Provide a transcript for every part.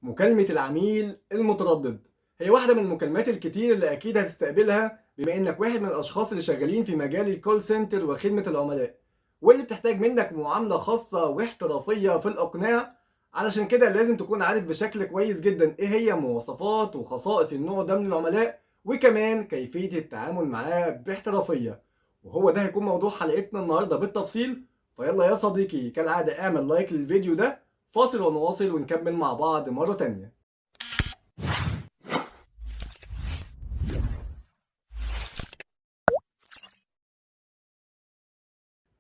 مكالمة العميل المتردد هي واحدة من المكالمات الكتير اللي أكيد هتستقبلها بما إنك واحد من الأشخاص اللي شغالين في مجال الكول سنتر وخدمة العملاء، واللي بتحتاج منك معاملة خاصة واحترافية في الإقناع. علشان كده لازم تكون عارف بشكل كويس جدا إيه هي مواصفات وخصائص النوع ده من العملاء، وكمان كيفية التعامل معاه باحترافية. وهو ده هيكون موضوع حلقتنا النهاردة بالتفصيل. فيلا يا صديقي، كالعادة اعمل لايك للفيديو ده. فاصل ونواصل ونكمل مع بعض مرة تانية.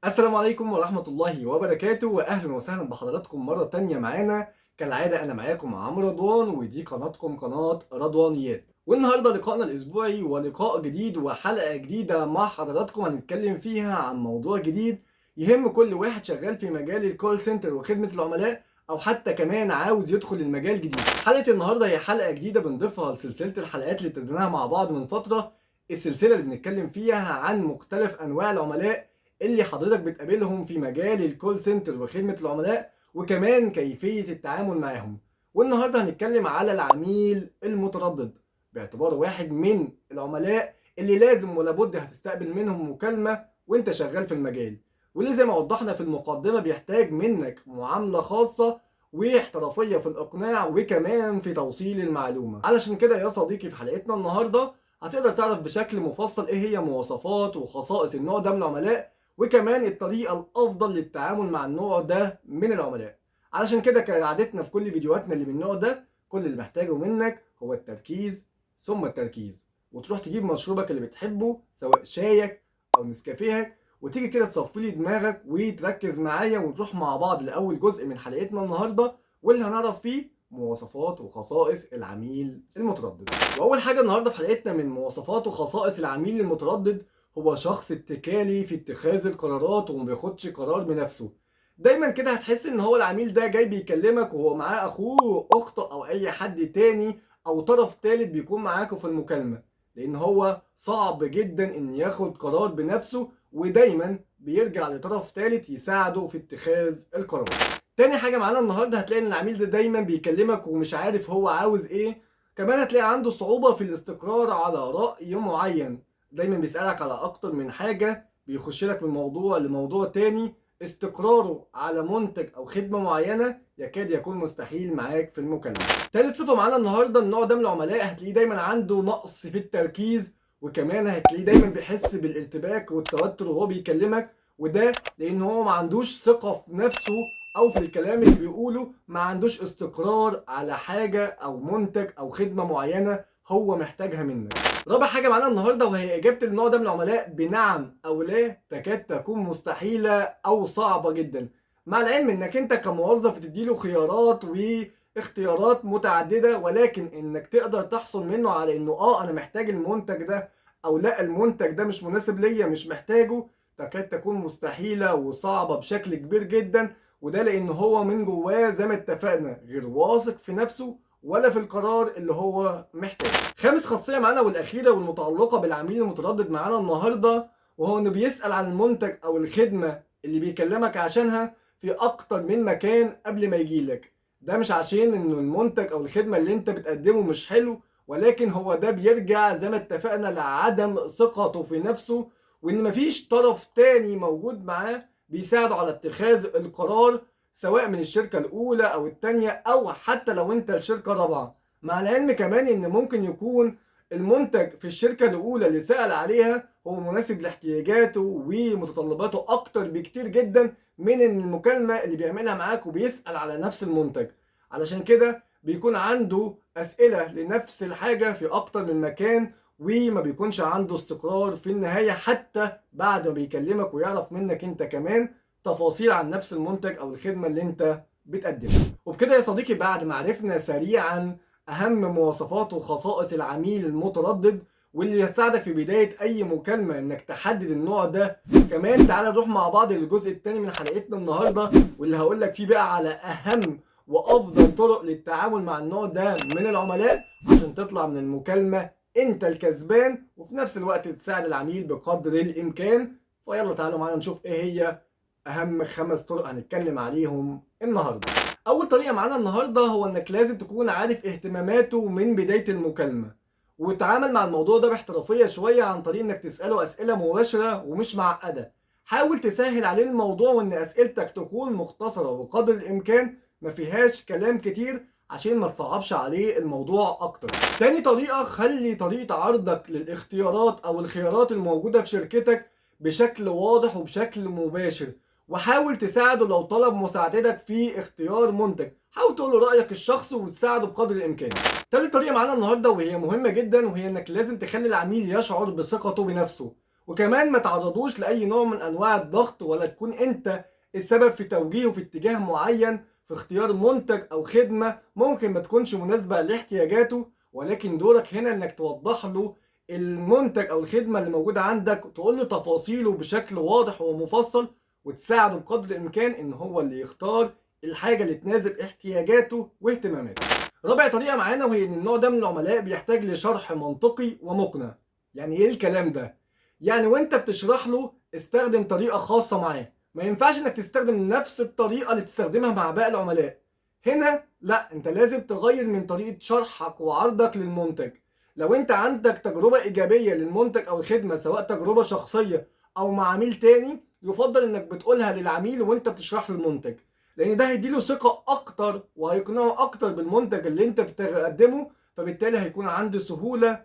السلام عليكم ورحمة الله وبركاته، وأهلا وسهلا بحضراتكم مرة تانية معانا. كالعادة أنا معاكم عمرو رضوان، ودي قناتكم قناة رضوانيات. والنهاردة لقائنا الأسبوعي ولقاء جديد وحلقة جديدة مع حضراتكم هنتكلم فيها عن موضوع جديد يهم كل واحد شغال في مجال الكول سنتر وخدمة العملاء، أو حتى كمان عاوز يدخل المجال جديد. حلقة النهاردة هي حلقة جديدة بنضيفها لسلسلة الحلقات اللي ابتديناها مع بعض من فترة. السلسلة اللي بنتكلم فيها عن مختلف أنواع العملاء اللي حضرتك بتقابلهم في مجال الكول سنتر وخدمة العملاء، وكمان كيفية التعامل معاهم. والنهاردة هنتكلم على العميل المتردد باعتباره واحد من العملاء اللي لازم ولا بد هتستقبل منهم مكالمة وانت شغال في المجال، واللي زي ما وضحنا في المقدمة بيحتاج منك معاملة خاصة واحترافية في الإقناع وكمان في توصيل المعلومة. علشان كده يا صديقي، في حلقتنا النهاردة هتقدر تعرف بشكل مفصل ايه هي مواصفات وخصائص النوع ده من العملاء، وكمان الطريقة الأفضل للتعامل مع النوع ده من العملاء. علشان كده كعادتنا في كل فيديوهاتنا اللي من النوع ده، كل اللي محتاجه منك هو التركيز ثم التركيز، وتروح تجيب مشروبك اللي بتحبه سواء شايك أو نسكافيهك، وتيجي كده تصفي لي دماغك وتركز معايا، ونروح مع بعض لأول جزء من حلقتنا النهاردة، واللي هنعرف فيه مواصفات وخصائص العميل المتردد. وأول حاجة النهاردة في حلقتنا من مواصفات وخصائص العميل المتردد، هو شخص اتكالي في اتخاذ القرارات وما بياخدش قرار بنفسه. دايما كده هتحس ان هو العميل ده جاي بيكلمك وهو معاه اخوه اخته او اي حد تاني او طرف تالت بيكون معاكوا في المكالمة، لان هو صعب جدا ان ياخد قرار بنفسه، ودايما بيرجع لطرف تالت يساعده في اتخاذ القرار. تاني حاجة معانا النهاردة، هتلاقي ان العميل ده دايما بيكلمك ومش عارف هو عاوز ايه. كمان هتلاقي عنده صعوبة في الاستقرار على رأي معين، دايما بيسألك على أكتر من حاجة، بيخش لك من موضوع لموضوع تاني. استقراره على منتج أو خدمة معينة يكاد يكون مستحيل معاك في المكالمة. تالت صفة معانا النهاردة، النوع ده من العملاء هتلاقيه دايما عنده نقص في التركيز، وكمان هتلاقيه دايما بيحس بالارتباك والتوتر وهو بيكلمك، وده لأن هو ما عندوش ثقة في نفسه، او في الكلام اللي بيقوله ما عندوش استقرار على حاجة او منتج او خدمة معينة هو محتاجها منك. رابع حاجة معانا النهاردة، وهي إجابة النوع ده من العملاء بنعم أو لا، تكاد تكون مستحيلة أو صعبة جدا، مع العلم إنك أنت كموظف تديله خيارات واختيارات متعددة، ولكن إنك تقدر تحصل منه على إنه أنا محتاج المنتج ده، أو لا المنتج ده مش مناسب ليا مش محتاجه، تكاد تكون مستحيلة وصعبة بشكل كبير جدا. وده لأن هو من جواه زي ما اتفقنا غير واثق في نفسه ولا في القرار اللي هو محتاجه. خامس خاصية معانا والأخيرة والمتعلقة بالعميل المتردد معانا النهاردة، وهو إنه بيسأل عن المنتج أو الخدمة اللي بيكلمك عشانها في أكتر من مكان قبل ما يجيلك. ده مش عشان إنه المنتج أو الخدمة اللي أنت بتقدمه مش حلو، ولكن هو ده بيرجع زي ما اتفقنا لعدم ثقته في نفسه، وإن مفيش طرف تاني موجود معاه بيساعده على اتخاذ القرار، سواء من الشركة الأولى أو التانية أو حتى لو أنت الشركة الرابعة. مع العلم كمان إن ممكن يكون المنتج في الشركة الأولى اللي سأل عليها هو مناسب لاحتياجاته ومتطلباته أكتر بكتير جدا من المكالمة اللي بيعملها معاك وبيسأل على نفس المنتج. علشان كده بيكون عنده أسئلة لنفس الحاجة في أكتر من مكان، وما بيكونش عنده استقرار في النهاية حتى بعد ما بيكلمك ويعرف منك انت كمان تفاصيل عن نفس المنتج او الخدمة اللي انت بتقدمها. وبكده يا صديقي، بعد ما عرفنا سريعا اهم مواصفات وخصائص العميل المتردد واللي هتساعدك في بداية اي مكالمة انك تحدد النوع ده، كمان تعالى نروح مع بعض للجزء الثاني من حلقتنا النهاردة، واللي هقول لك فيه بقى على اهم وافضل طرق للتعامل مع النوع ده من العملاء عشان تطلع من المكالمة انت الكسبان، وفي نفس الوقت تساعد العميل بقدر الامكان. فيلا تعالوا معانا نشوف ايه هي اهم 5 طرق هنتكلم عليهم النهارده. اول طريقه معانا النهارده هو انك لازم تكون عارف اهتماماته من بدايه المكالمه، وتعامل مع الموضوع ده باحترافيه شويه عن طريق انك تساله اسئله مباشره ومش معقده. حاول تسهل عليه الموضوع وان اسئلتك تكون مختصره بقدر الامكان، ما فيهاش كلام كتير عشان ما تصعبش عليه الموضوع اكتر. تاني طريقه، خلي طريقه عرضك للاختيارات او الخيارات الموجوده في شركتك بشكل واضح وبشكل مباشر، وحاول تساعده لو طلب مساعدتك في اختيار منتج. حاول تقول له رأيك الشخصي وتساعده بقدر الإمكان. تالت طريقة معانا النهاردة وهي مهمة جدا، وهي إنك لازم تخلي العميل يشعر بثقته بنفسه، وكمان ما تعرضوش لأي نوع من أنواع الضغط، ولا تكون أنت السبب في توجيهه في اتجاه معين في اختيار منتج أو خدمة ممكن ما تكونش مناسبة لاحتياجاته. ولكن دورك هنا إنك توضح له المنتج أو الخدمة اللي موجودة عندك، وتقول له تفاصيله بشكل واضح ومفصل، وتساعده بقدر الامكان ان هو اللي يختار الحاجه اللي تناسب احتياجاته واهتماماته. رابع طريقه معانا وهي ان النوع ده من العملاء بيحتاج لشرح منطقي ومقنع. يعني ايه الكلام ده؟ يعني وانت بتشرح له استخدم طريقه خاصه معاه، ما ينفعش انك تستخدم نفس الطريقه اللي بتستخدمها مع باقي العملاء. هنا لا، انت لازم تغير من طريقه شرحك وعرضك للمنتج. لو انت عندك تجربه ايجابيه للمنتج او الخدمه، سواء تجربه شخصيه او مع عميل تاني، يفضل انك بتقولها للعميل وانت بتشرح له المنتج، لان ده هيديله ثقة اكتر وهيقنعه اكتر بالمنتج اللي انت بتقدمه، فبالتالي هيكون عنده سهولة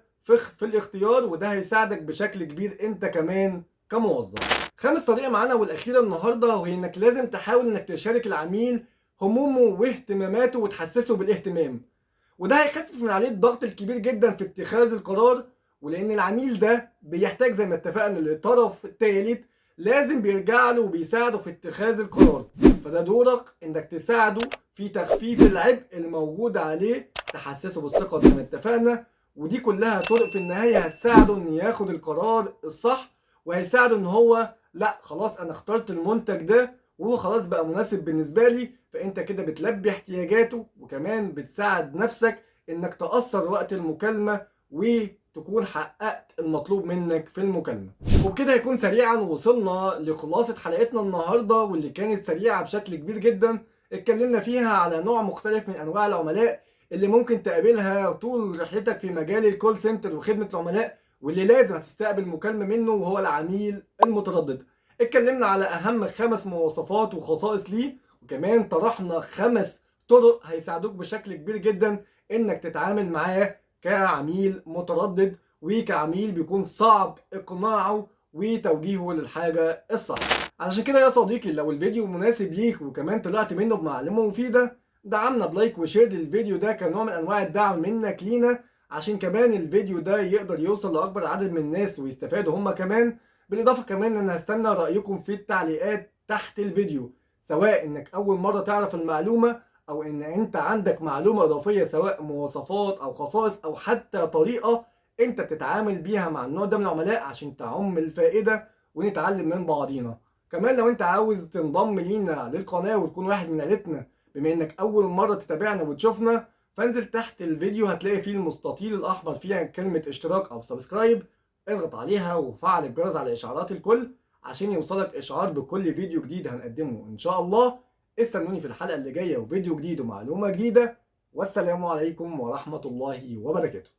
في الاختيار، وده هيساعدك بشكل كبير انت كمان كموظف. خامس طريقة معانا والاخيرة النهاردة وهي انك لازم تحاول انك تشارك العميل همومه واهتماماته وتحسسه بالاهتمام، وده هيخفف من عليه الضغط الكبير جدا في اتخاذ القرار. ولان العميل ده بيحتاج زي ما اتفقنا للطرف الثالث لازم بيرجع له وبيساعده في اتخاذ القرار، فده دورك انك تساعده في تخفيف العبء الموجود عليه، تحسسه بالثقة زي ما اتفقنا. ودي كلها طرق في النهاية هتساعده ان ياخد القرار الصح، وهيساعده ان هو لا خلاص انا اخترت المنتج ده وهو خلاص بقى مناسب بالنسبة لي. فانت كده بتلبي احتياجاته، وكمان بتساعد نفسك انك تأثر وقت المكالمة وتكون حققت المطلوب منك في المكالمة. وبكده يكون سريعا وصلنا لخلاصة حلقتنا النهاردة، واللي كانت سريعة بشكل كبير جدا. اتكلمنا فيها على نوع مختلف من انواع العملاء اللي ممكن تقابلها طول رحلتك في مجال الكول سنتر وخدمة العملاء، واللي لازم هتستقبل مكالمة منه وهو العميل المتردد. اتكلمنا على اهم 5 مواصفات وخصائص ليه، وكمان طرحنا 5 طرق هيساعدوك بشكل كبير جدا انك تتعامل معاه كعميل متردد، وكعميل بيكون صعب اقناعه وتوجيهه للحاجة الصح. علشان كده يا صديقي، لو الفيديو مناسب ليك وكمان طلعت منه بمعلومة مفيدة، دعمنا بلايك وشير للفيديو ده كنوع من انواع الدعم منك لينا، عشان كمان الفيديو ده يقدر يوصل لاكبر عدد من الناس ويستفادوا هم كمان. بالاضافة كمان ان انا هستنى رأيكم في التعليقات تحت الفيديو، سواء انك اول مرة تعرف المعلومة او ان انت عندك معلومة اضافية، سواء مواصفات او خصائص او حتى طريقة انت بتتعامل بيها مع النوع ده من العملاء عشان تعم الفائدة ونتعلم من بعضينا. كمان لو انت عاوز تنضم لينا للقناة وتكون واحد من عيلتنا، بما انك اول مرة تتابعنا وتشوفنا، فانزل تحت الفيديو هتلاقي فيه المستطيل الاحمر فيها كلمة اشتراك او سبسكرايب، اضغط عليها وفعل الجرس على اشعارات الكل عشان يوصلك اشعار بكل فيديو جديد هنقدمه ان شاء الله. استنوني في الحلقة اللي جاية وفيديو جديد ومعلومة جديدة، والسلام عليكم ورحمة الله وبركاته.